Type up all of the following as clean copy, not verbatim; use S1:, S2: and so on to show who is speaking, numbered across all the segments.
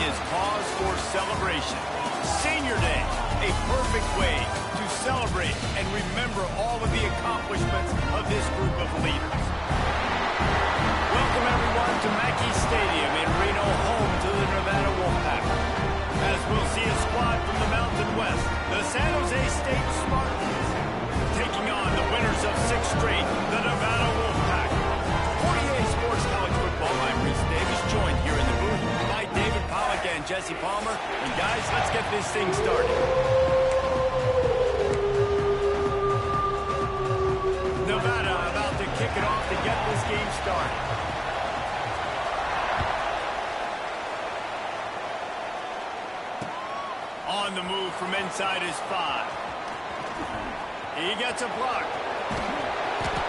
S1: is cause for celebration. Senior Day, a perfect way to celebrate and remember all of the accomplishments of this group of leaders. Welcome, everyone, to Mackey Stadium in Reno, home to the Nevada Wolfpack. As we'll see a squad from the Mountain West, the San Jose State Spartans, taking on the winners of 6 straight, the Nevada Wolfpack. For EA Sports College Football, I'm Reese Davis, joined here in the booth by David Pollack and Jesse Palmer. And guys, let's get this thing started. Nevada about to kick it off to get this game started. On the move from inside his 5. He gets a block.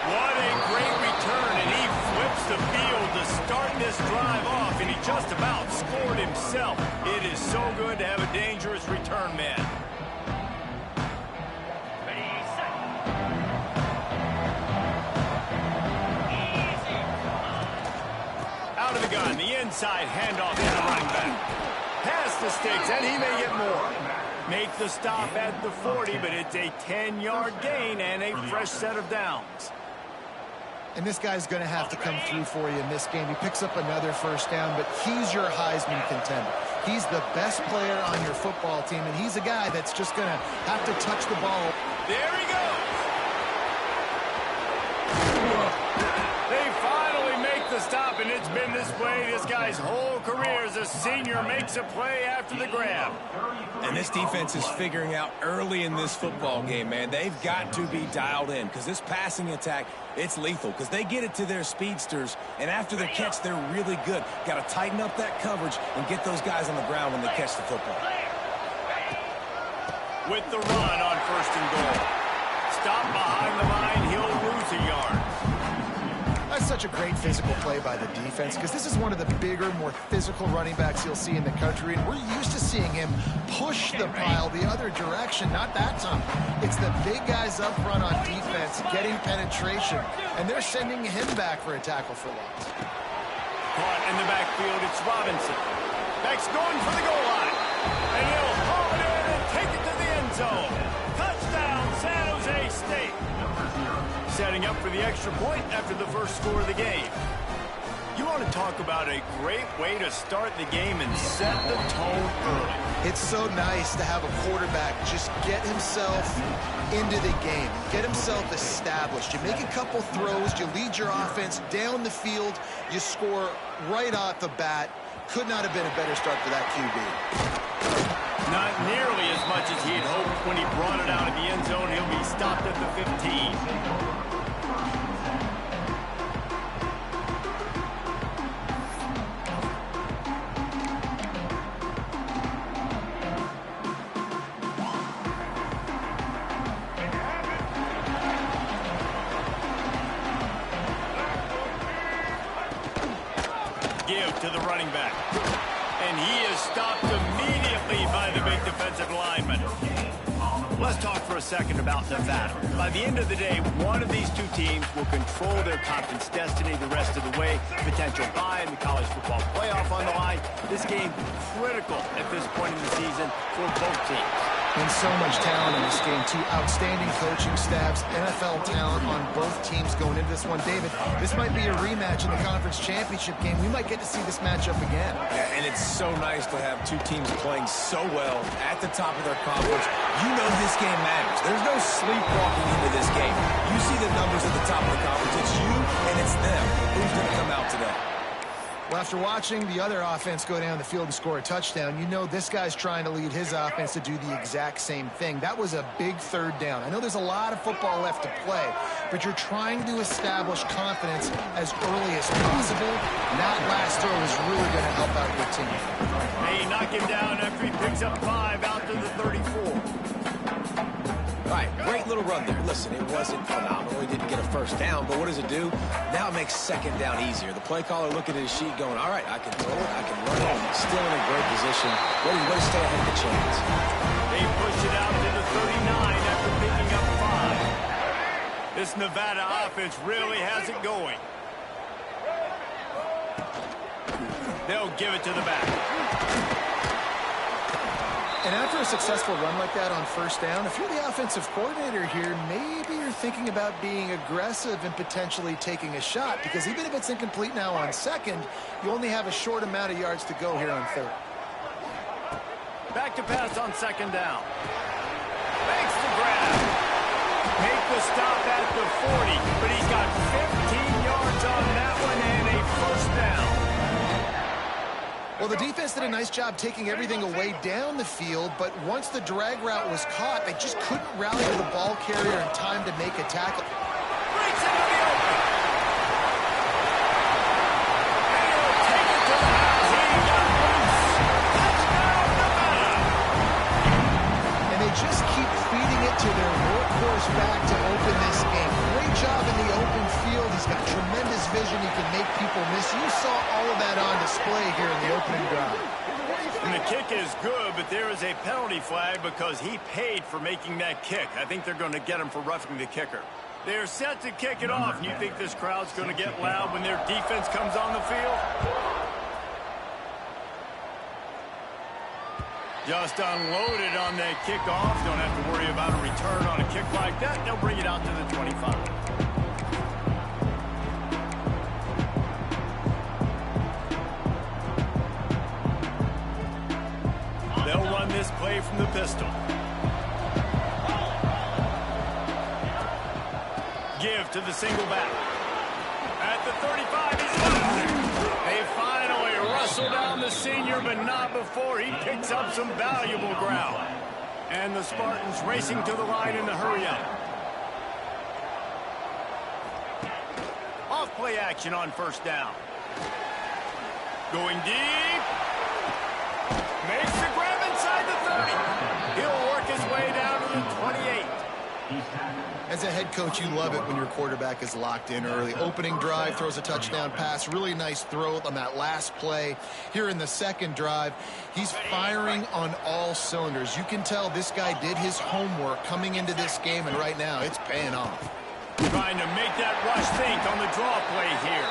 S1: What a great return, and he flips the field to start this drive off, and he just about scored himself. It is so good to have a dangerous return man. Out of the gun, the inside handoff to the running back. Past the sticks, and he may get more. Make the stop at the 40, but it's a 10-yard gain and a fresh set of downs.
S2: And this guy's going to have to come through for you in this game. He picks up another first down, but he's your Heisman contender. He's the best player on your football team, and he's a guy that's just going to have to touch the ball.
S1: There he goes. They finally make the stop, and it's been this way this guy's whole career as a senior makes a play after the grab.
S3: And this defense is figuring out early in this football game, man. They've got to be dialed in because this passing attack, it's lethal because they get it to their speedsters, and after the catch, they're really good. Got to tighten up that coverage and get those guys on the ground when they catch the football.
S1: With the run on 1st and goal. Stop behind the line, he'll lose a yard.
S2: That's such a great physical play by the defense because this is one of the bigger, more physical running backs you'll see in the country, and we're used to seeing him push the pile the other direction. Not that time. It's the big guys up front on defense getting penetration, and they're sending him back for a tackle for loss.
S1: Caught in the backfield, it's Robinson. Back's going for the goal line, and he'll haul it in and take it to the end zone. Touchdown, San Jose State. Setting up for the extra point after the first score of the game. You want to talk about a great way to start the game and set the tone early.
S2: It's so nice to have a quarterback just get himself into the game, get himself established. You make a couple throws, you lead your offense down the field, you score right off the bat. Could not have been a better start for that QB.
S1: Not nearly as much as he had hoped when he brought it out of the end zone. He'll be stopped at the 15. Give to the running back. And he is stopped immediately by the big defensive lineman. Let's talk for a second about Nevada. By the end of the day, one of these two teams will control their conference destiny the rest of the way. Potential bye in the college football playoff on the line. This game critical at this point in the season for both teams.
S2: And so much talent in this game, two outstanding coaching staffs, NFL talent on both teams going into this one. David, this might be a rematch in the conference championship game. We might get to see this matchup again.
S3: Yeah, and it's so nice to have two teams playing so well at the top of their conference. You know this game matters. There's no sleepwalking into this game. You see the numbers at the top of the conference. It's you and it's them. Who's going to come out today?
S2: Well, after watching the other offense go down the field and score a touchdown, you know this guy's trying to lead his offense to do the exact same thing. That was a big 3rd down. I know there's a lot of football left to play, but you're trying to establish confidence as early as possible. And that last throw is really going to help out your team.
S1: They knock him down after he picks up 5 out to the 34.
S3: All right, great little run there. Listen, it wasn't phenomenal. He didn't get a first down, but what does it do? Now it makes 2nd down easier. The play caller looking at his sheet going, all right, I can throw it, I can run it. Still in a great position. Way to stay ahead of the chains.
S1: They push it out to the 39 after picking up 5. This Nevada offense really has it going. They'll give it to the back.
S2: And after a successful run like that on first down, if you're the offensive coordinator here, maybe you're thinking about being aggressive and potentially taking a shot, because even if it's incomplete now on second, you only have a short amount of yards to go here on third.
S1: Back to pass on second down. Makes the grab. Make the stop at the 40, but he's got 15 yards on that one and a first down.
S2: Well, the defense did a nice job taking everything away down the field, but once the drag route was caught, they just couldn't rally to the ball carrier in time to make a tackle.
S1: Breaks into the open. And he'll take it to the house. He got loose. Touchdown, Nevada.
S2: And they just keep feeding it to their workhorse back to open this game. Great job in the open field. He's got tremendous vision. He can make people miss. You saw all of that on display here in the opening drive.
S1: And the kick is good, but there is a penalty flag because he paid for making that kick. I think they're going to get him for roughing the kicker. They're set to kick it off, and you think this crowd's going to get loud when their defense comes on the field? Just unloaded on that kickoff. Don't have to worry about a return on a kick like that. They'll bring it out to the 25. They'll run this play from the pistol. Give to the single back. At the 35, he's loose. They finally wrestle down the senior, but not before he picks up some valuable ground. And the Spartans racing to the line in the hurry up. Off play action on first down. Going deep. Makes the grab inside the 30. He'll work his way down to the 28.
S2: As a head coach, you love it when your quarterback is locked in early. Opening drive, throws a touchdown pass. Really nice throw on that last play. Here in the second drive, he's firing on all cylinders. You can tell this guy did his homework coming into this game, and right now it's paying off.
S1: Trying to make that rush think on the draw play here.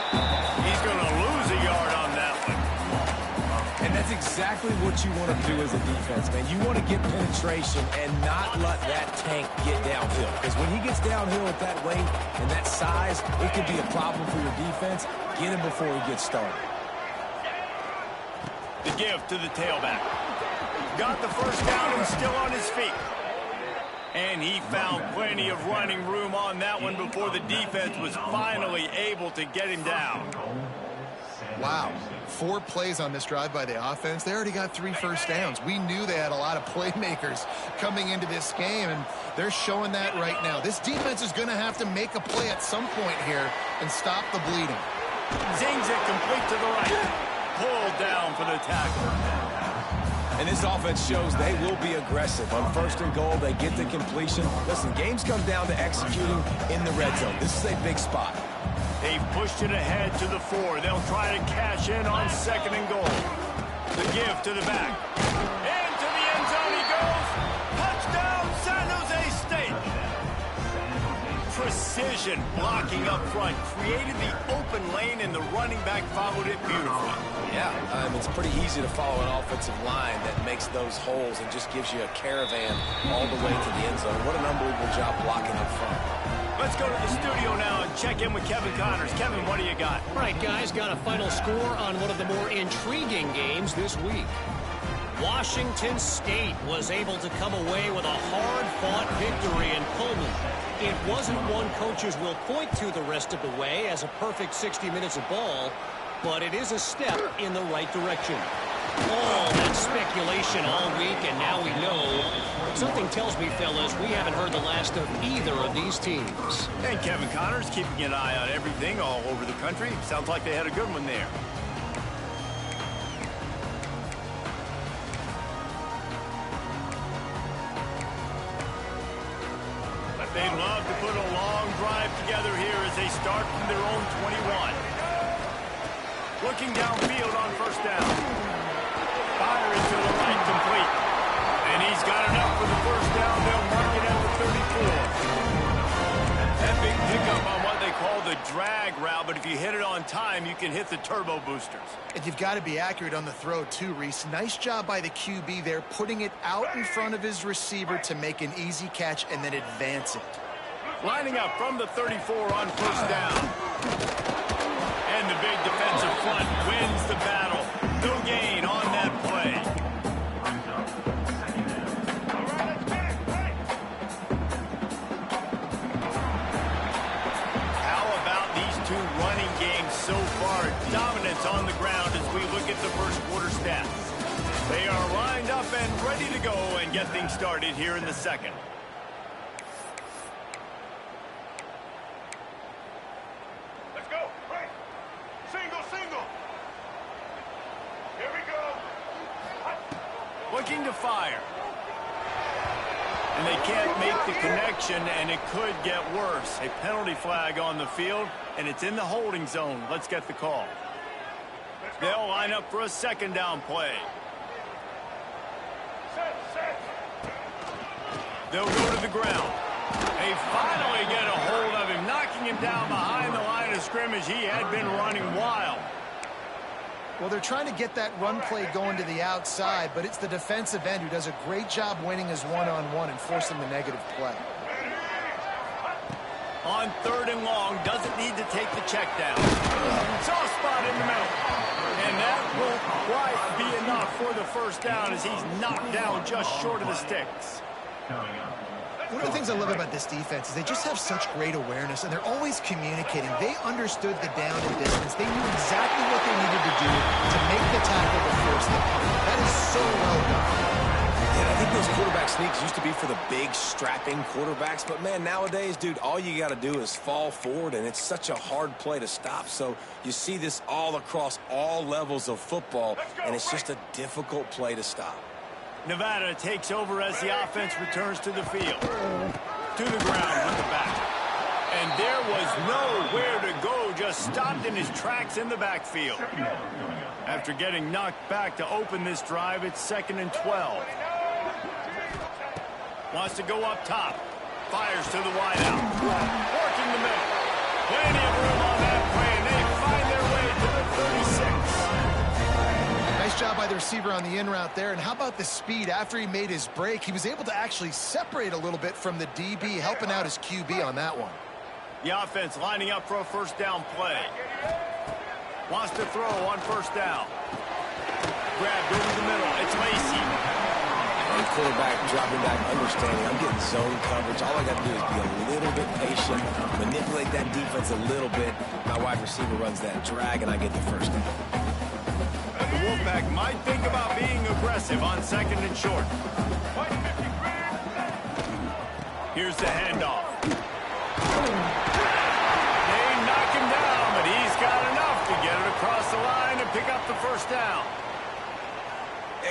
S1: He's going to lose a yard on that one.
S3: And that's exactly what you want to do as a defense, man. You want to get penetration and not let that tank get downhill. Because when he gets downhill at that weight and that size, it could be a problem for your defense. Get him before he gets started.
S1: The give to the tailback. Got the first down and still on his feet. And he found plenty of running room on that one before the defense was finally able to get him down.
S2: Wow. 4 plays on this drive by the offense. They already got 3 first downs. We knew they had a lot of playmakers coming into this game, and they're showing that right now. This defense is going to have to make a play at some point here and stop the bleeding.
S1: Zings it complete to the right. Pulled down for the tackle.
S3: And this offense shows they will be aggressive. On first and goal, they get the completion. Listen, games come down to executing in the red zone. This is a big spot.
S1: They've pushed it ahead to the 4. They'll try to cash in on second and goal. The give to the back. Into the end zone he goes. Touchdown, San Jose State. Precision blocking up front. Created the open lane, and the running back followed it beautifully.
S3: Yeah, it's pretty easy to follow an offensive line that makes those holes and just gives you a caravan all the way to the end zone. What an unbelievable job blocking up front.
S1: Let's go to the studio now and check in with Kevin Connors. Kevin, what do you got?
S4: All right, guys, got a final score on one of the more intriguing games this week. Washington State was able to come away with a hard-fought victory in Pullman. It wasn't one coaches will point to the rest of the way as a perfect 60 minutes of ball, but it is a step in the right direction. All that speculation all week, and now we know. Something tells me, fellas, we haven't heard the last of either of these teams.
S1: And Kevin Connors keeping an eye on everything all over the country. Sounds like they had a good one there. But they love to put a long drive together here as they start from their own 21. Looking downfield on first down. Fire it to the right, complete. And he's got enough for the first down. They'll mark it at the 34. That big pickup on what they call the drag route, but if you hit it on on time, you can hit the turbo boosters.
S2: And you've got to be accurate on the throw, too, Reese. Nice job by the QB there, putting it out in front of his receiver to make an easy catch and then advance it.
S1: Lining up from the 34 on first down. And the big defensive front wins the battle. No gain on that play. How about these two running games so far? Dominance on the ground as we look at the first quarter stats. They are lined up and ready to go and get things started here in the second. Looking to fire. And they can't make the connection, and it could get worse. A penalty flag on the field, and it's in the holding zone. Let's get the call. They'll line up for a second down play. They'll go to the ground. They finally get a hold of him, knocking him down behind the line of scrimmage. He had been running wild.
S2: Well, they're trying to get that run play going to the outside, but it's the defensive end who does a great job winning his one-on-one and forcing the negative play.
S1: On third and long, doesn't need to take the check down. Soft spot in the middle. And that won't quite be enough for the first down as he's knocked down just short of the sticks.
S2: One of the things I love about this defense is they just have such great awareness, and they're always communicating. They understood the down and distance. They knew exactly what they needed to do to make the tackle to force the punt. That is so well done.
S3: Yeah, I think those quarterback sneaks used to be for the big, strapping quarterbacks. But, man, nowadays, dude, all you got to do is fall forward, and it's such a hard play to stop. So you see this all across all levels of football, and it's just a difficult play to stop.
S1: Nevada takes over as the offense returns to the field. To the ground with the back. And there was nowhere to go, just stopped in his tracks in the backfield. After getting knocked back to open this drive, it's 2nd and 12. Wants to go up top. Fires to the wideout. Working the middle. Plenty of room on that play, and they find their way to the 36.
S2: Nice job by the receiver on the in route there. And how about the speed? After he made his break, he was able to actually separate a little bit from the DB, helping out his QB on that one.
S1: The offense lining up for a first down play. Wants to throw on first down. Grabbed over the middle. It's Lacy.
S3: And quarterback dropping back, understanding I'm getting zone coverage. All I got to do is be a little bit patient, manipulate that defense a little bit. My wide receiver runs that drag, and I get the first down.
S1: The Wolfpack might think about being aggressive on 2nd and short. Here's the handoff. They knock him down, but he's got enough to get it across the line and pick up the first down.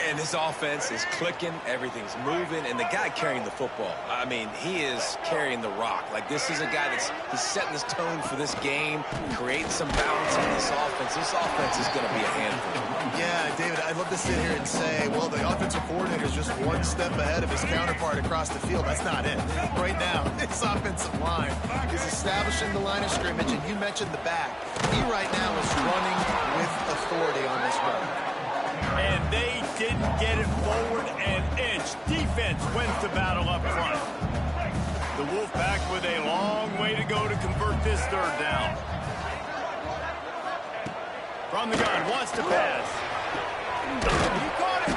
S3: And this offense is clicking, everything's moving, and the guy carrying the football, I mean, he is carrying the rock. Like, this is a guy he's setting this tone for this game, creating some balance in this offense. This offense is going to be a handful.
S2: Yeah, David, I'd love to sit here and say, well, the offensive coordinator is just one step ahead of his counterpart across the field. That's not it. Right now, this offensive line is establishing the line of scrimmage, and you mentioned the back. He right now is running with authority on this run.
S1: And they didn't get it forward an inch. Defense wins the battle up front. The Wolfpack with a long way to go to convert this third down. From the gun, wants to pass. He caught it.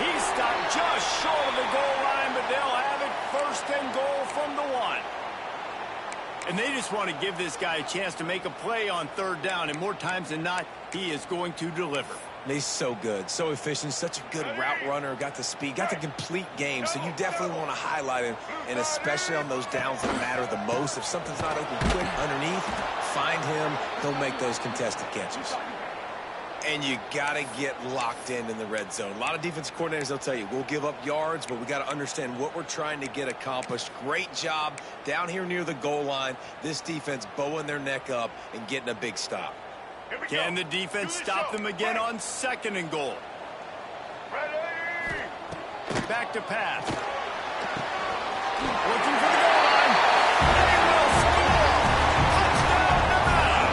S1: He stopped just short of the goal line, but they'll have it 1st and goal from the 1. And they just want to give this guy a chance to make a play on third down, and more times than not, he is going to deliver.
S3: And he's so good, so efficient, such a good route runner, got the speed, got the complete game, so you definitely want to highlight him, and especially on those downs that matter the most. If something's not open quick underneath, find him, he'll make those contested catches. And you got to get locked in the red zone. A lot of defensive coordinators, they'll tell you, we'll give up yards, but we got to understand what we're trying to get accomplished. Great job down here near the goal line. This defense bowing their neck up and getting a big stop.
S1: Can the defense stop them again on 2nd and goal? Back to pass. Looking for the goal line. They will score. Touchdown, Nevada.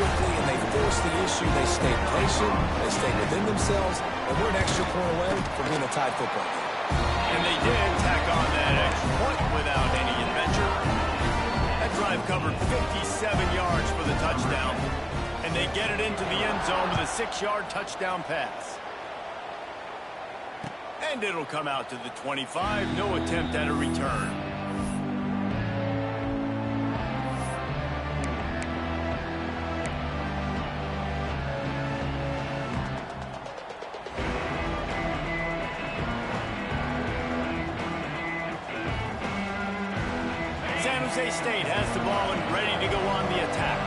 S3: quickly and they force the issue. They stay patient, they stay within themselves, and we're an extra point away from being a tied football game.
S1: And they did tack on that extra point without any adventure. That drive covered 57 yards for the touchdown. And they get it into the end zone with a 6-yard touchdown pass. And it'll come out to the 25. No attempt at a return. San Jose State has the ball and ready to go on the attack.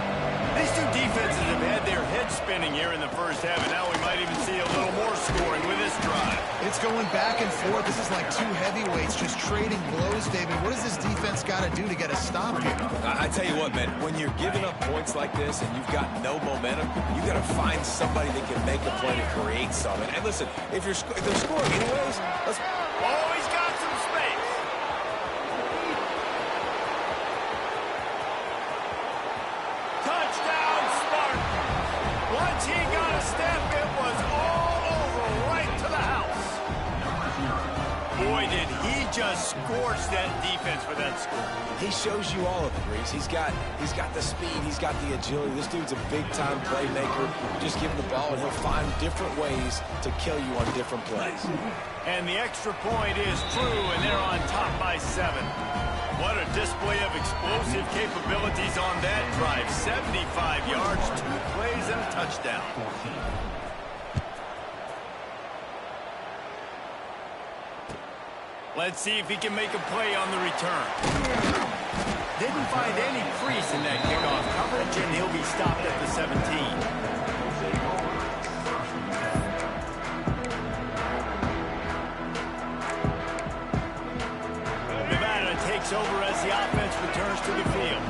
S1: These two defenses have had their heads spinning here in the first half, and now we might even see a little more scoring with this drive.
S2: It's going back and forth. This is like two heavyweights just trading blows, David. What does this defense got to do to get a stop here?
S3: I tell you what, man, when you're giving up points like this and you've got no momentum, you got to find somebody that can make a play to create something. And listen, if they're scoring anyways, let's...
S1: Oh, he's got some space. Touchdown, Spartans. Once he got a step, it was all over right to the house. Boy, did he just scorch that defense for that score.
S3: He shows you all of it, Reese. He's got the speed, he's got the agility. This dude's a big-time playmaker. Just give him the ball, and he'll find different ways to kill you on different plays.
S1: And the extra point is true, and they're on top by 7. What a display of explosive capabilities on that drive. 75 yards, 2 plays, and a touchdown. Let's see if he can make a play on the return. Didn't find any crease in that kickoff coverage, and he'll be stopped at the 17. Over as the offense returns to the field.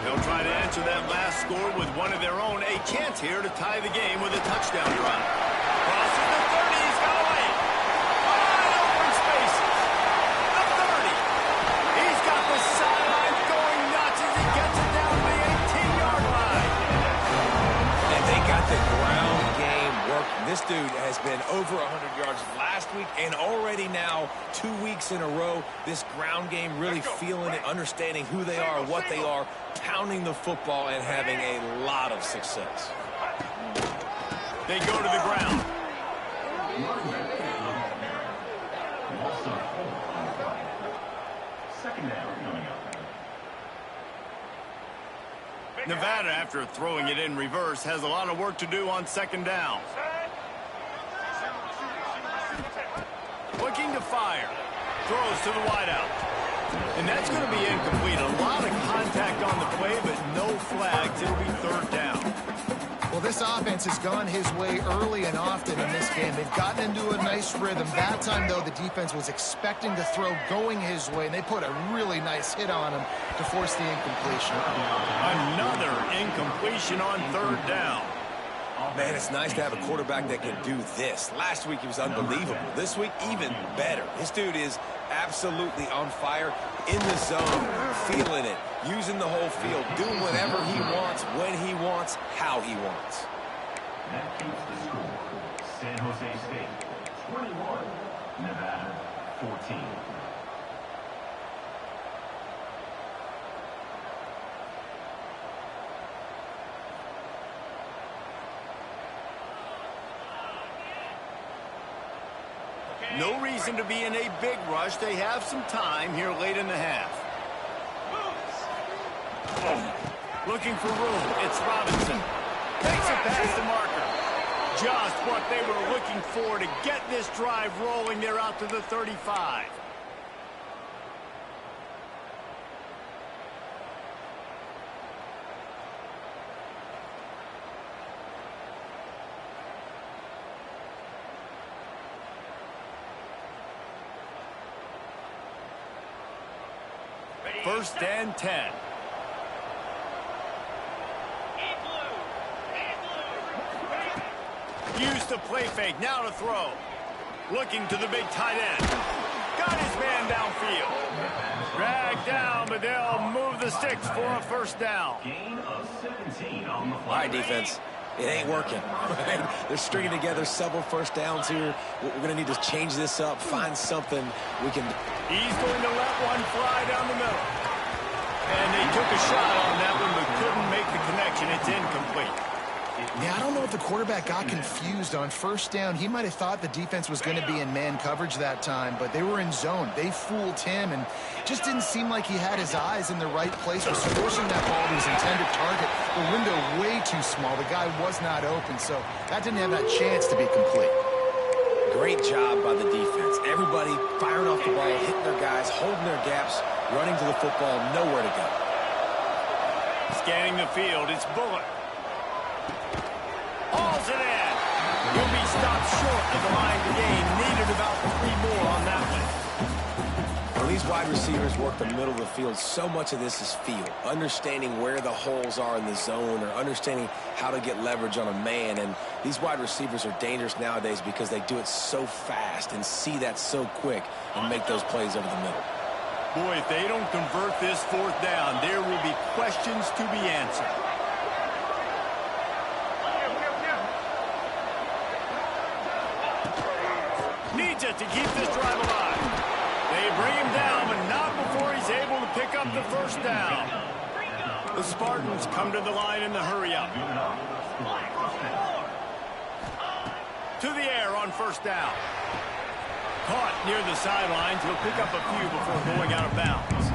S1: They'll try to answer that last score with one of their own. A chance here to tie the game with a touchdown drive. Crosses the 30. He's got away. Wide open spaces. The 30. He's got the sidelines going nuts as he gets it down to the 18-yard line.
S3: And they got the ground game working. This dude has been over 100 yards last week and already now 2 weeks in a row. This ground game really feeling it, understanding who they are, what they are, pounding the football and having a lot of success.
S1: They go to the ground. Nevada, after throwing it in reverse, has a lot of work to do on second down. Looking to fire. Throws to the wideout. And that's going to be incomplete. A lot of contact on the play, but no flags. It'll be third down.
S2: Well, this offense has gone his way early and often in this game. They've gotten into a nice rhythm. That time, though, the defense was expecting to throw going his way, and they put a really nice hit on him to force the incompletion.
S1: Another incompletion on third down.
S3: Man, it's nice to have a quarterback that can do this. Last week, he was unbelievable. This week, even better. This dude is absolutely on fire, in the zone, feeling it, using the whole field, doing whatever he wants, when he wants, how he wants.
S5: That keeps the score. San Jose State, 21. Nevada, 14.
S1: No reason to be in a big rush. They have some time here late in the half. Looking for room. It's Robinson. Takes it past the marker. Just what they were looking for to get this drive rolling. They're out to the 35. First and 10. Used to play fake, now to throw. Looking to the big tight end. Got his man downfield. Dragged down, but they'll move the the sticks for a first down.
S5: Gain of 17 on the
S3: All
S5: fly.
S3: right, defense. It ain't working. Right? They're stringing together several first downs here. We're going to need to change this up, find something we can.
S1: He's going to let one fly down the middle. And they took a shot on that one, but couldn't make the connection. It's incomplete.
S2: Yeah, I don't know if the quarterback got confused on first down. He might have thought the defense was going to be in man coverage that time, but they were in zone. They fooled him, and just didn't seem like he had his eyes in the right place. Was forcing that ball to his intended target. The window way too small. The guy was not open, so that didn't have that chance to be complete.
S3: Great job by the defense. Everybody firing off the ball, hitting their guys, holding their gaps, running to the football, nowhere to go.
S1: Scanning the field, it's Bullock. Hauls it in. He'll be stopped short of the line to gain. Needed about 3 more on that one.
S3: When these wide receivers work the middle of the field, so much of this is feel. Understanding where the holes are in the zone or understanding how to get leverage on a man. And these wide receivers are dangerous nowadays because they do it so fast and see that so quick and make those plays over the middle.
S1: Boy, if they don't convert this fourth down, there will be questions to be answered. Needs it to keep this drive alive. They bring him down, but not before he's able to pick up the first down. The Spartans come to the line in the hurry-up. To the air on first down. Caught near the sidelines. He'll pick up a few before going out of bounds.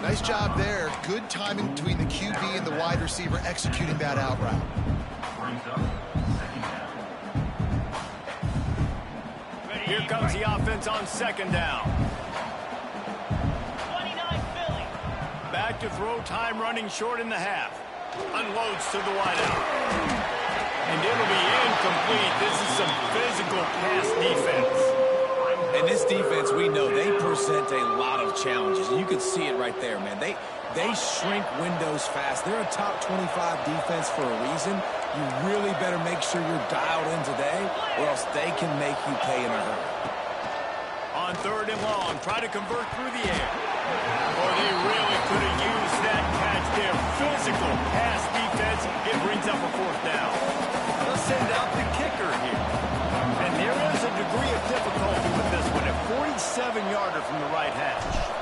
S2: Nice job there. Good timing between the QB and the wide receiver executing that out route.
S1: Here comes the offense on second down.
S6: 29 Philly.
S1: Back to throw, time running short in the half. Unloads to the wideout. And it'll be incomplete. This is some physical pass defense.
S3: And this defense, we know, they present a lot of challenges. You can see it right there, man. They shrink windows fast. They're a top 25 defense for a reason. You really better make sure you're dialed in today, or else they can make you pay in a hurry.
S1: On third and long, try to convert through the air. Boy, they really could have used that catch there. Physical pass defense. It brings up a fourth down. They'll send out the kicker here. And there is a degree of difficulty with this one. A 47-yarder from the right hash.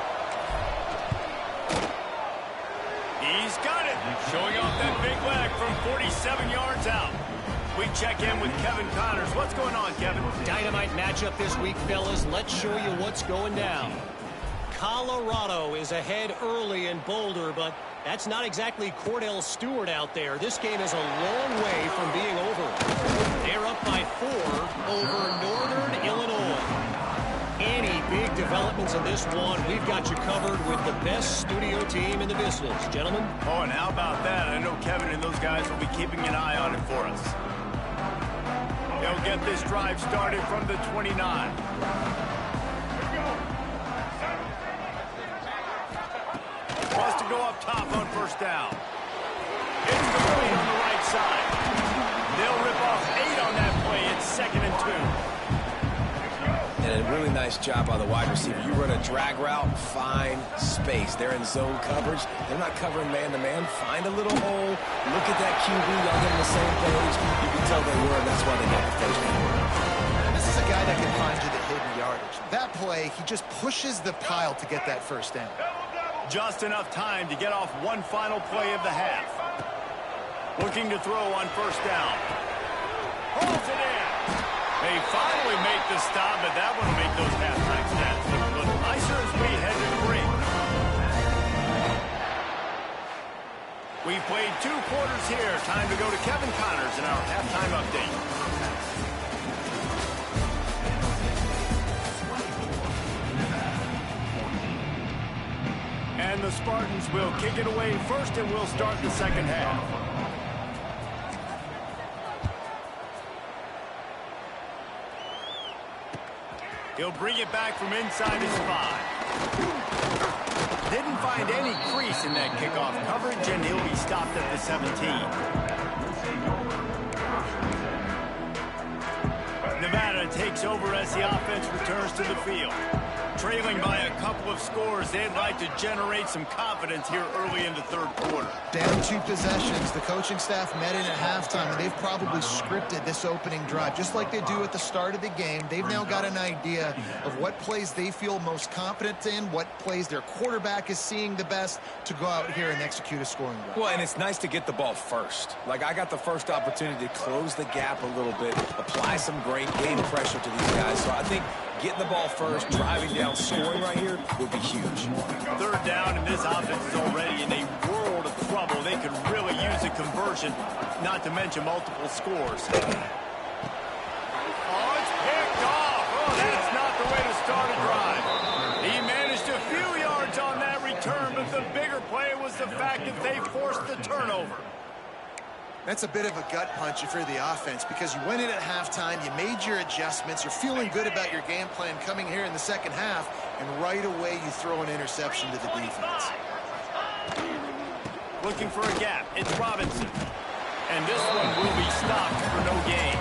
S1: He's got it. Showing off that big leg from 47 yards out. We check in with Kevin Connors. What's going on, Kevin?
S4: Dynamite matchup this week, fellas. Let's show you what's going down. Colorado is ahead early in Boulder, but that's not exactly Cordell Stewart out there. This game is a long way from being over. They're up by 4 over Northern Illinois. Any big developments in this one, we've got you covered with the best studio team in the business. Gentlemen?
S1: Oh, and how about that? I know Kevin and those guys will be keeping an eye on it for us. They'll get this drive started from the 29. Wants to go up top on first down. It's complete on the right side. They'll rip off 8 on that play. It's 2nd and 2.
S3: And a really nice job by the wide receiver. You run a drag route, find space. They're in zone coverage. They're not covering man-to-man. Find a little hole. Look at that QB. Y'all get on the same page. You can tell they were, and that's why they got the first down.
S2: This is a guy that can find you the hidden yardage. That play, he just pushes the pile to get that first down.
S1: Just enough time to get off one final play of the half. Looking to throw on first down. Holds it in. They finally make the stop, but that one will make those halftime stats look a little nicer as we head to the break. We've played 2 quarters here. Time to go to Kevin Connors in our halftime update. And the Spartans will kick it away first, and we'll start the second half. He'll bring it back from inside his 5. Didn't find any crease in that kickoff coverage, and he'll be stopped at the 17. Nevada takes over as the offense returns to the field. Trailing by a couple of scores, they'd like to generate some confidence here early in the third quarter.
S2: Down 2 possessions. The coaching staff met in at halftime, and they've probably scripted this opening drive. Just like they do at the start of the game, they've now got an idea of what plays they feel most confident in, what plays their quarterback is seeing the best to go out here and execute a scoring drive.
S3: Well, and it's nice to get the ball first. Like, I got the first opportunity to close the gap a little bit, apply some great game pressure to these guys. So I think getting the ball first, driving down, scoring right here would be huge.
S1: Third down, and this offense is already in a world of trouble. They could really use a conversion, not to mention multiple scores. Oh, it's picked off. Oh, that's not the way to start a drive. He managed a few yards on that return, but the bigger play was the fact that they forced the turnover.
S2: That's a bit of a gut punch if you're the offense, because you went in at halftime, you made your adjustments, you're feeling good about your game plan coming here in the second half, and right away you throw an interception to the defense.
S1: Looking for a gap. It's Robinson. And this one will be stopped for no gain.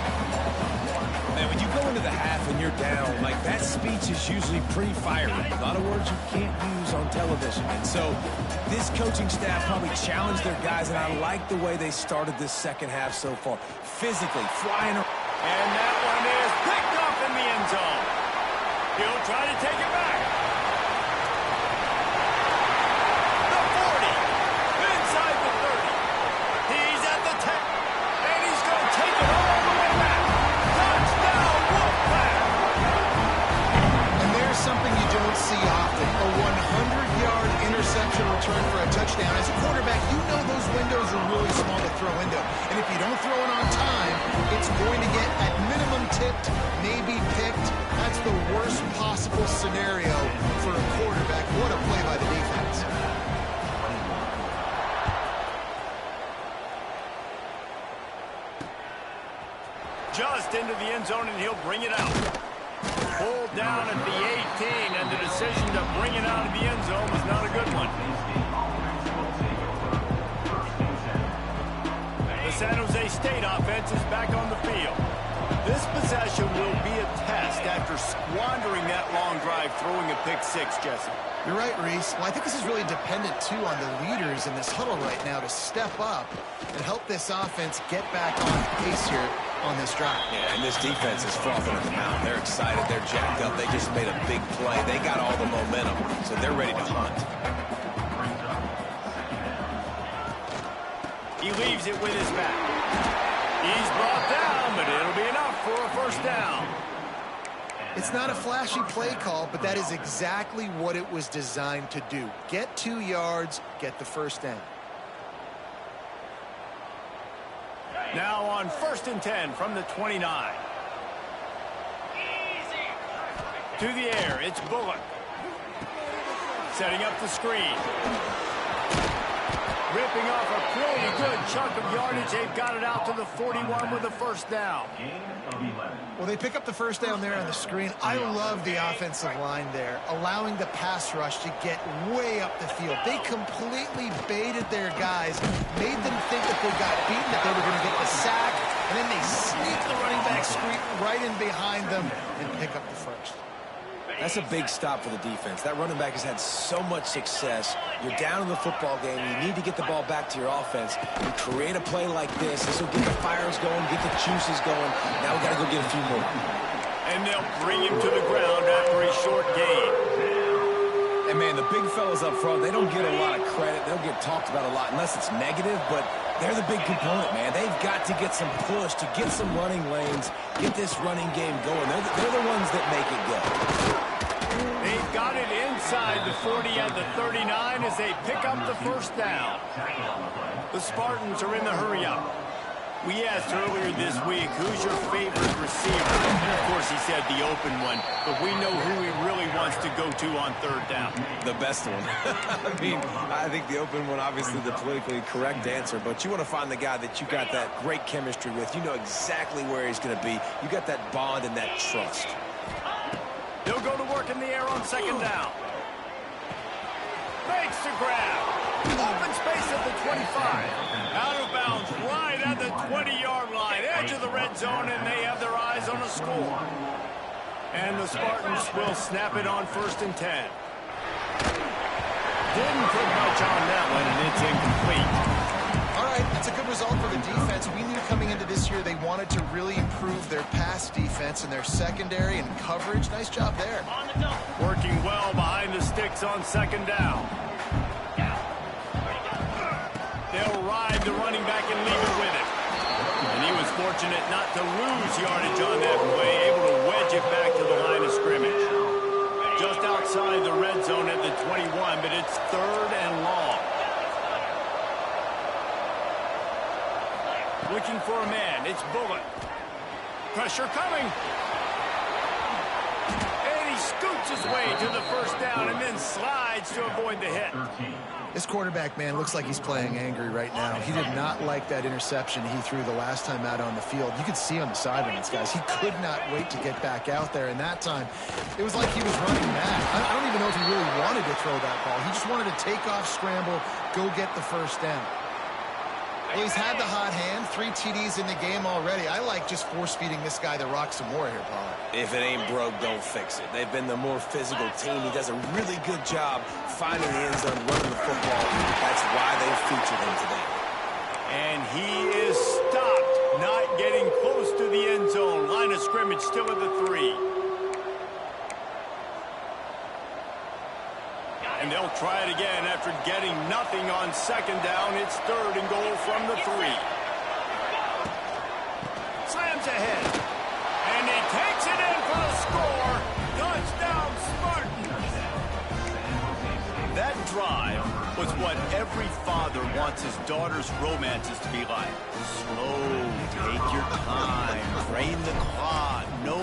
S3: Man, when you go into the half and you're down, like, that speech is usually pretty fiery. A lot of words you can't use on television. And so this coaching staff probably challenged their guys, and I like the way they started this second half so far. Physically, flying around.
S1: And that one is picked up in the end zone. He'll try to take it back. The 40. Inside the 30. He's at the 10. And he's going to take it all the way back. Touchdown, Wolfpack.
S2: And there's something you don't see often, a 100-yard interception return for a touchdown. As a quarterback, you know those windows are really small to throw into. And if you don't throw it on time, it's going to get at minimum tipped, maybe picked. That's the worst possible scenario for a quarterback. What a play by the defense.
S1: Just into the end zone, and he'll bring it out. Pulled down at the 18, and the decision to bring it out of the end zone was not a good one. The San Jose State offense is back on the field. This possession will be a test after squandering that long drive, throwing a pick six, Jesse.
S2: You're right, Reese. Well, I think this is really dependent, too, on the leaders in this huddle right now to step up and help this offense get back on pace here on this drive.
S3: Yeah, and this defense is frothing at the mouth. They're excited. They're jacked up. They just made a big play. They got all the momentum, so they're ready to hunt.
S1: He leaves it with his back. He's brought down, but it'll be enough for a first down.
S2: It's not a flashy play call, but that is exactly what it was designed to do. Get 2 yards, get the first down.
S1: Now on 1st and 10 from the 29. To the air, it's Bullock. Setting up the screen. Ripping off a pretty good chunk of yardage. They've got it out to the 41 with a first down.
S2: Well, they pick up the first down there on the screen. I love the offensive line there, allowing the pass rush to get way up the field. They completely baited their guys, made them think that they got beaten, that they were going to get the sack, and then they sneak the running back screen right in behind them and pick up the first.
S3: That's a big stop for the defense. That running back has had so much success. You're down in the football game. You need to get the ball back to your offense. You create a play like this. This will get the fires going, get the juices going. Now we got to go get a few more.
S1: And they'll bring him to the ground after a short gain.
S3: And, man, the big fellas up front, they don't get a lot of credit. They'll get talked about a lot unless it's negative, but they're the big component, man. They've got to get some push, to get some running lanes, get this running game going. They're the ones that make it go.
S1: They've got it inside the 40 and the 39 as they pick up the first down. The Spartans are in the hurry-up. We asked earlier this week, who's your favorite receiver? And, of course, he said the open one, but we know who he really wants to go to on third down.
S3: The best one. I mean, I think the open one, obviously the politically correct answer, but you want to find the guy that you got that great chemistry with. You know exactly where he's going to be. You got that bond and that trust.
S1: They'll go to work in the air on second down. Fakes to grab. Open space at the 25. Out of bounds right at the 20-yard line. Edge of the red zone, and they have their eyes on a score. And the Spartans will snap it on 1st and 10. Didn't put much on that one, and it's incomplete.
S2: All right, that's a good result for the defense. We knew coming into this year they wanted to really improve their pass defense and their secondary and coverage. Nice job there.
S1: Working well behind the sticks on 2nd down. They'll ride the running back and leave it with him. And he was fortunate not to lose yardage on that play, able to wedge it back to the line of scrimmage. Just outside the red zone at the 21, but it's 3rd and long. Looking for a man. It's Bullock. Pressure coming. And he scoots his way to the 1st down and then slides to avoid the hit.
S2: This quarterback, man, looks like he's playing angry right now. He did not like that interception he threw the last time out on the field. You could see on the sidelines, guys. He could not wait to get back out there. And that time, it was like he was running mad. I don't even know if he really wanted to throw that ball. He just wanted to take off, scramble, go get the 1st down. Well, he's had the hot hand, 3 TDs in the game already. I like just force-feeding this guy the rock some more here, Paul.
S3: If it ain't broke, don't fix it. They've been the more physical team. He does a really good job finding the end zone, running the football. That's why they featured him today.
S1: And he is stopped, not getting close to the end zone. Line of scrimmage still at the 3. And they'll try it again after getting nothing on 2nd down. It's 3rd and goal from the 3. Slams ahead. And he takes it in for the score. Touchdown, Spartans. That drive was what every father wants his daughter's romances to be like. Slow, take your time, drain the clock, no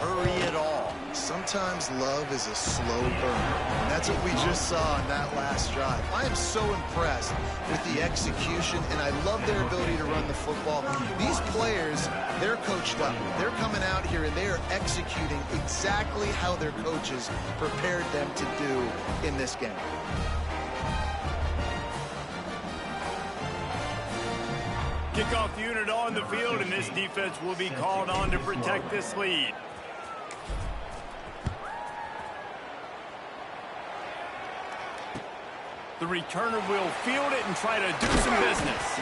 S1: hurry at all.
S2: Sometimes love is a slow burn, and that's what we just saw in that last drive. I am so impressed with the execution, and I love their ability to run the football. These players, they're coached up. They're coming out here, and they are executing exactly how their coaches prepared them to do in this game.
S1: Kickoff unit on the field, and this defense will be called on to protect this lead. The returner will field it and try to do some business.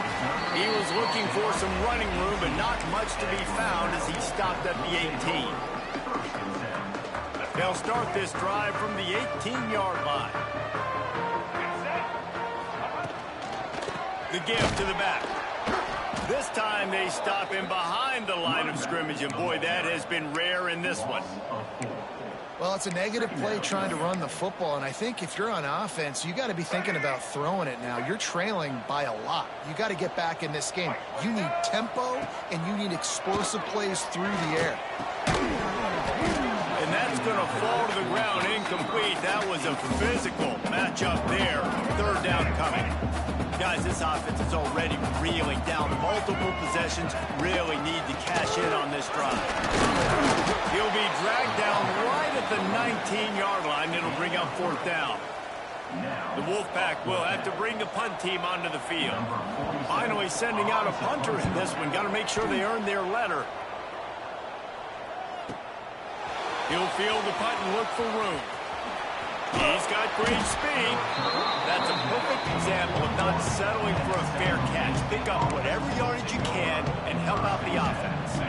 S1: He was looking for some running room, but not much to be found as he stopped at the 18. They'll start this drive from the 18-yard line. The give to the back. This time they stop him behind the line of scrimmage, and boy, that has been rare in this one.
S2: Well, it's a negative play trying to run the football, and I think if you're on offense, you got to be thinking about throwing it now. You're trailing by a lot. You got to get back in this game. You need tempo, and you need explosive plays through the air.
S1: And that's going to fall to the ground incomplete. That was a physical matchup there. 3rd down coming. Guys, this offense is already reeling down. Multiple possessions, really need to cash in on this drive. He'll be dragged down right at the 19-yard line. It'll bring up 4th down. The Wolfpack will have to bring the punt team onto the field. Finally sending out a punter in this one. Got to make sure they earn their letter. He'll field the punt and look for room. He's got great speed. That's a perfect example of not settling for a fair catch. Pick up whatever yardage you can and help out the offense.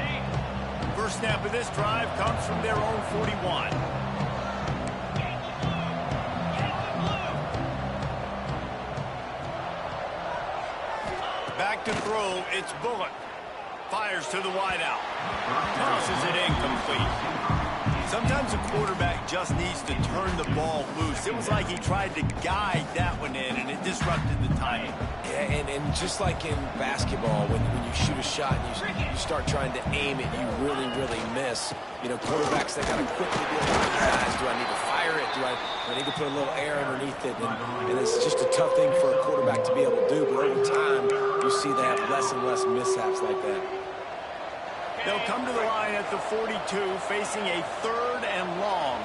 S1: First snap of this drive comes from their own 41. Back to throw, it's Bullock. Fires to the wideout. Tosses it incomplete. Sometimes a quarterback just needs to turn the ball loose. It was like he tried to guide that one in, and it disrupted the timing.
S3: Yeah, and just like in basketball, when you shoot a shot and you start trying to aim it, you really, really miss. You know, quarterbacks, they got to quickly be able to recognize, do I need to fire it? Do I need to put a little air underneath it? And it's just a tough thing for a quarterback to be able to do. But over time, you see they have less and less mishaps like that.
S1: They'll come to the line at the 42, facing a 3rd and long.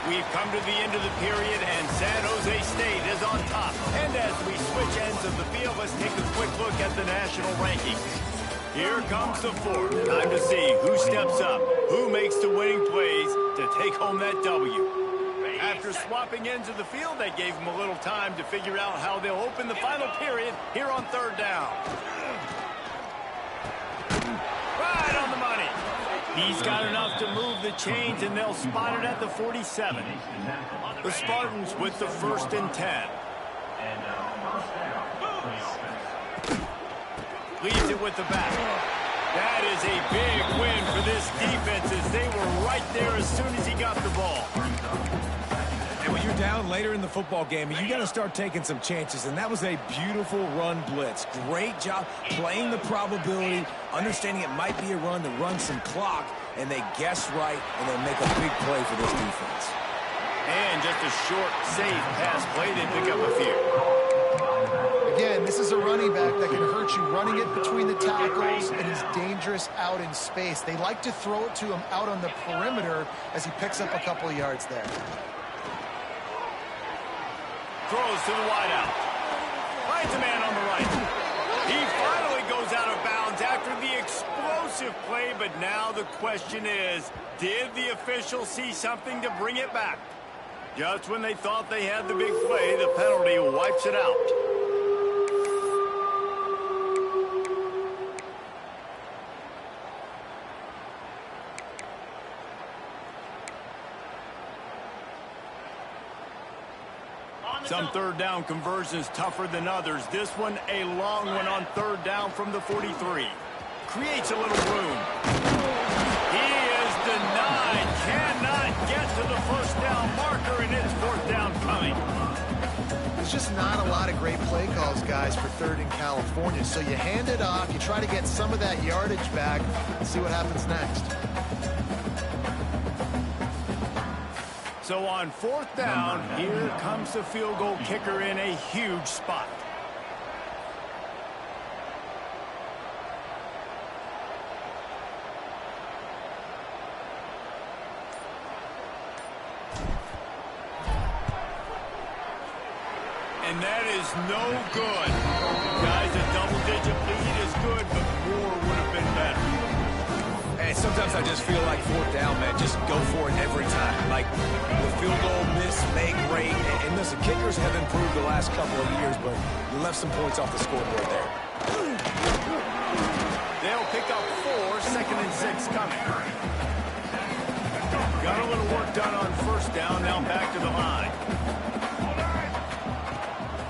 S1: We've come to the end of the period, and San Jose State is on top. And as we switch ends of the field, let's take a quick look at the national rankings. Here comes the fourth. Time to see who steps up, who makes the winning plays to take home that W. After swapping ends of the field, they gave him a little time to figure out how they'll open the final period here on third down. Right on the money. He's got enough to move the chains, and they'll spot it at the 47. The Spartans with the 1st and 10. Leads it with the back. That is a big win for this defense as they were right there as soon as he got the ball.
S3: And when you're down later in the football game, you got to start taking some chances, and that was a beautiful run blitz. Great job playing the probability, understanding it might be a run to run some clock, and they guessed right, and they make a big play for this defense.
S1: And just a short, safe pass play, they pick up a few.
S2: Again, this is a running back that can hurt you running it between the tackles, and he's dangerous out in space. They like to throw it to him out on the perimeter as he picks up a couple of yards there.
S1: Throws to the wideout. Finds a man on the right. He finally goes out of bounds after the explosive play, but now the question is, did the official see something to bring it back? Just when they thought they had the big play, the penalty wipes it out. Some third down conversions tougher than others. This one, a long one on third down from the 43. Creates a little room. He is denied. Cannot get to the first down marker, and it's fourth down coming.
S2: There's just not a lot of great play calls, guys, for third in California. So you hand it off, you try to get some of that yardage back, and see what happens next.
S1: So on fourth down, here comes the field goal kicker in a huge spot. And that is no good. Guys, a double-digit lead is good, but more would have been better.
S3: Hey, sometimes I just feel like fourth down, man. Just go for it every time. Like the field goal miss, make great. And listen, kickers have improved the last couple of years, but you left some points off the scoreboard there.
S1: They'll pick up 4, 2nd and 6 coming. Got a little work done on first down, now back to the line.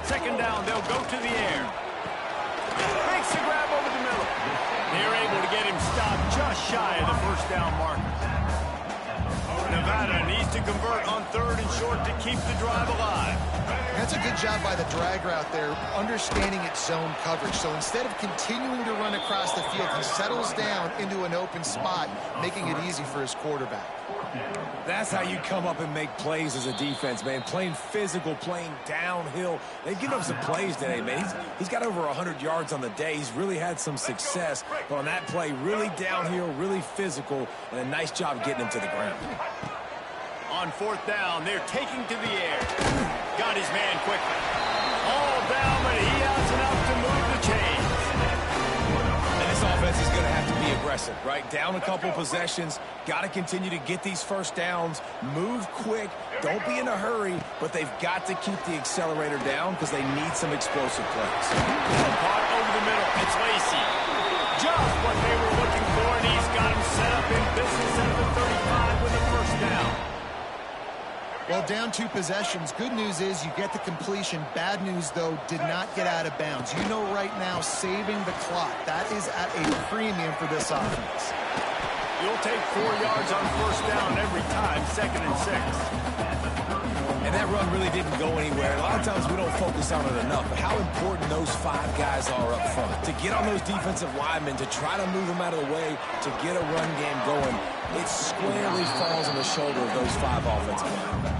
S1: Second down, they'll go to the air. Makes the grab over the middle. They're able to get him stopped just shy of the first down mark. Nevada needs to convert on third and short to keep the drive alive.
S2: That's a good job by the drag route there, understanding its zone coverage. So instead of continuing to run across the field, he settles down into an open spot, making it easy for his quarterback.
S3: That's how you come up and make plays as a defense, man. Playing physical, playing downhill. They've given up some plays today, man. He's got over 100 yards on the day. He's really had some success. But on that play, really downhill, really physical, and a nice job getting him to the ground.
S1: On fourth down, they're taking to the air. Got his man quickly. All down, but he has enough to move the chains.
S3: And this offense is going to have to be aggressive, right? Down a couple possessions. Got to continue to get these first downs. Move quick. Don't be in a hurry, but they've got to keep the accelerator down because they need some explosive plays.
S1: Caught over the middle. It's Lacy. Just what they were looking for, and he's got him set up in business at the 35 with a first down.
S2: Well, down 2 possessions. Good news is you get the completion. Bad news, though, did not get out of bounds. You know right now, saving the clock. That is at a premium for this offense.
S1: You'll take 4 yards on first down every time, 2nd and 6.
S3: And that run really didn't go anywhere. A lot of times we don't focus on it enough, but how important those 5 guys are up front. To get on those defensive linemen, to try to move them out of the way, to get a run game going, it squarely falls on the shoulder of those 5 offensive linemen.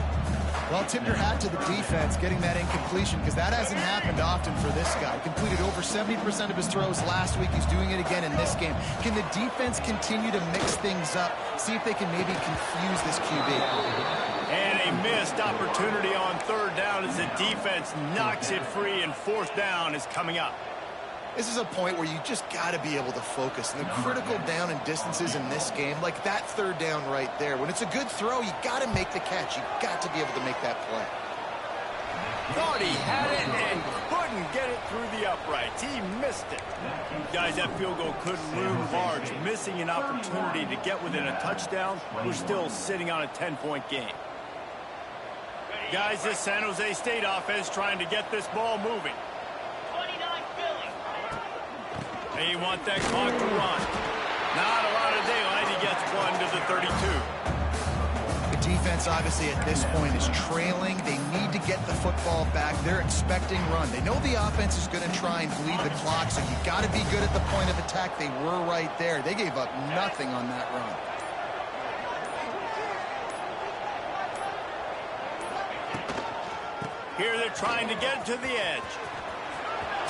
S2: Well, tip your hat to the defense getting that incompletion because that hasn't happened often for this guy. Completed over 70% of his throws last week. He's doing it again in this game. Can the defense continue to mix things up? See if they can maybe confuse this QB.
S1: And a missed opportunity on third down as the defense knocks it free, and fourth down is coming up.
S2: This is a point where you just got to be able to focus. And the critical down and distances in this game, like that third down right there, when it's a good throw, you got to make the catch. You got to be able to make that play.
S1: Thought he had it and couldn't get it through the uprights. He missed it. Guys, that field goal couldn't loom large. Missing an opportunity to get within a touchdown. We're still sitting on a 10-point game. Guys, this San Jose State offense trying to get this ball moving. They want that clock to run. Not a lot of daylight. He gets one to the 32.
S2: The defense, obviously, at this point is trailing. They need to get the football back. They're expecting run. They know the offense is going to try and bleed the clock, so you got to be good at the point of attack. They were right there. They gave up nothing on that run.
S1: Here they're trying to get to the edge.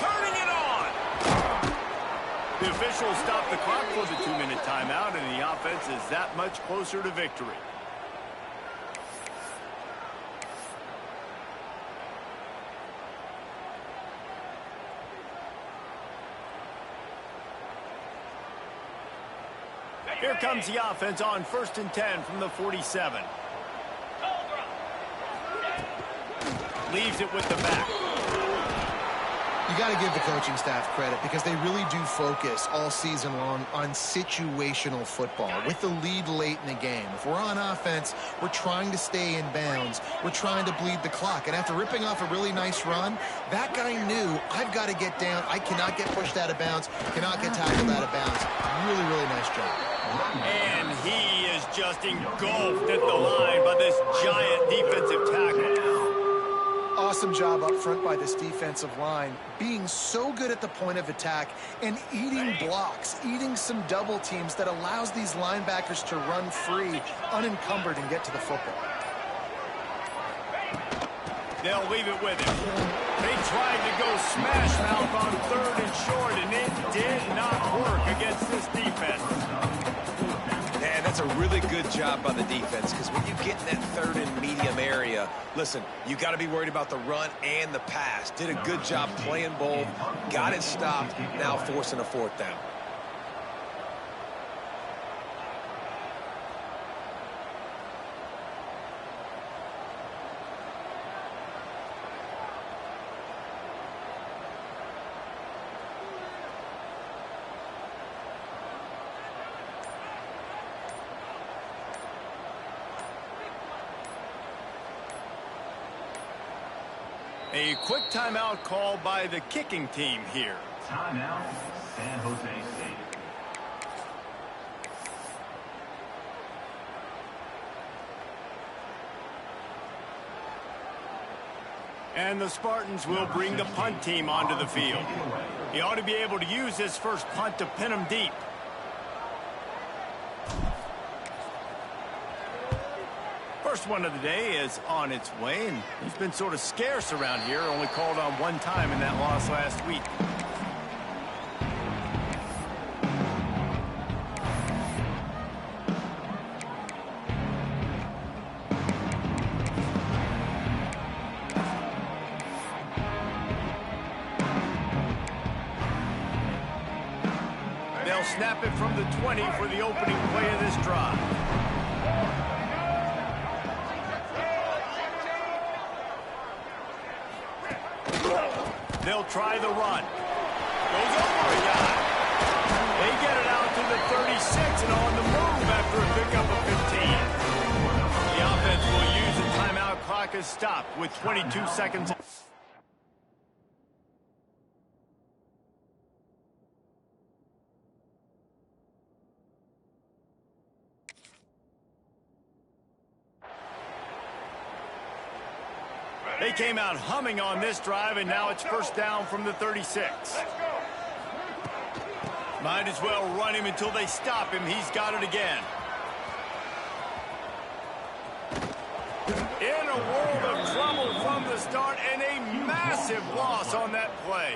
S1: Turning it on. The officials stopped the clock for the 2-minute timeout, and the offense is that much closer to victory. Here comes the offense on 1st and 10 from the 47. Leaves it with the back.
S2: You got to give the coaching staff credit because they really do focus all season long on situational football with the lead late in the game. If we're on offense, we're trying to stay in bounds. We're trying to bleed the clock. And after ripping off a really nice run, that guy knew, I've got to get down. I cannot get pushed out of bounds, cannot get tackled out of bounds. Really, really nice job.
S1: And he is just engulfed at the line by this giant defensive tackle.
S2: Awesome job up front by this defensive line, being so good at the point of attack and eating blocks, eating some double teams that allows these linebackers to run free, unencumbered, and get to the football.
S1: They'll leave it with him. They tried to go smash mouth on 3rd and short, and it did not work against this defense.
S3: And that's a really good job by the defense, because when you get in that 3rd and medium area, listen, you got to be worried about the run and the pass. Did a good job playing both, got it stopped, now forcing a 4th down.
S1: A quick timeout called by the kicking team here.
S5: Timeout, San Jose State.
S1: And the Spartans will bring the punt team onto the field. He ought to be able to use this first punt to pin him deep. First one of the day is on its way, and he's been sort of scarce around here, only called on one time in that loss last week. They'll snap it from the 20 for the opening play of this drive. They'll try the run. Goes over a guy. They get it out to the 36 and on the move after a pickup of 15. The offense will use a timeout. Clock is stopped with 22 seconds. They came out humming on this drive, and now it's first down from the 36. Might as well run him until they stop him. He's got it again. In a world of trouble from the start, and a massive loss on that play.